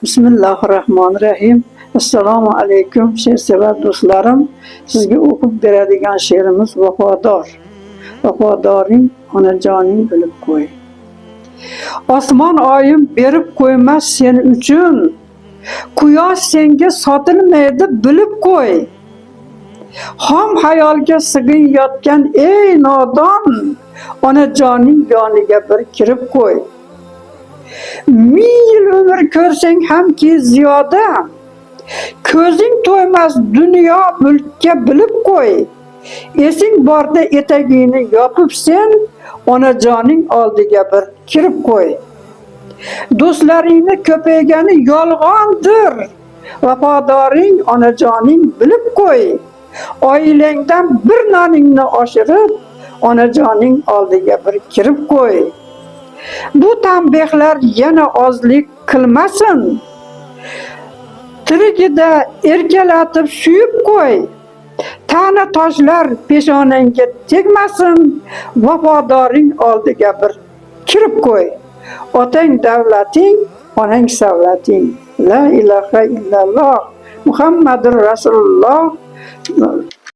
Bismillahirrahmanirrahim. Assalomu alaykum she'rsevar do'stlarim. Sizga o'qib beradigan she'rimiz Vafodor. Vafodoring onajoning bilib qo'y. Osmon oyim berib qo'ymas sen uchun. Quyosh senga sotilmaydi bilib qo'y. Xom hayolga sig'iyotgan ey nodon, onajoning yoniga bir kirib qo'y. 1000 yil umr ko'rsang hamki ziyoda, ko'zing to'ymas dunyo mulkka bilib qo'y. Esing borda etagingni yopib sen, onajoning oldiga bir kirib qo'y. Do'stlaringni ko'paygani yolg'ondir, vafodoring onajoning bilib qo'y. Oilangdan bir noningni oshirib, onajoning oldiga bir kirib qo'y. Bu tanbehlar yana ozlik qilmasin, tirigida erkalatib suyib qo'y. Ta'na toshlar peshonangga tegmasin, vafodoring oldiga bir kirib qo'y. Otang davlating, onang savlating. La ilaha illalloh Muhammadur Rasululloh.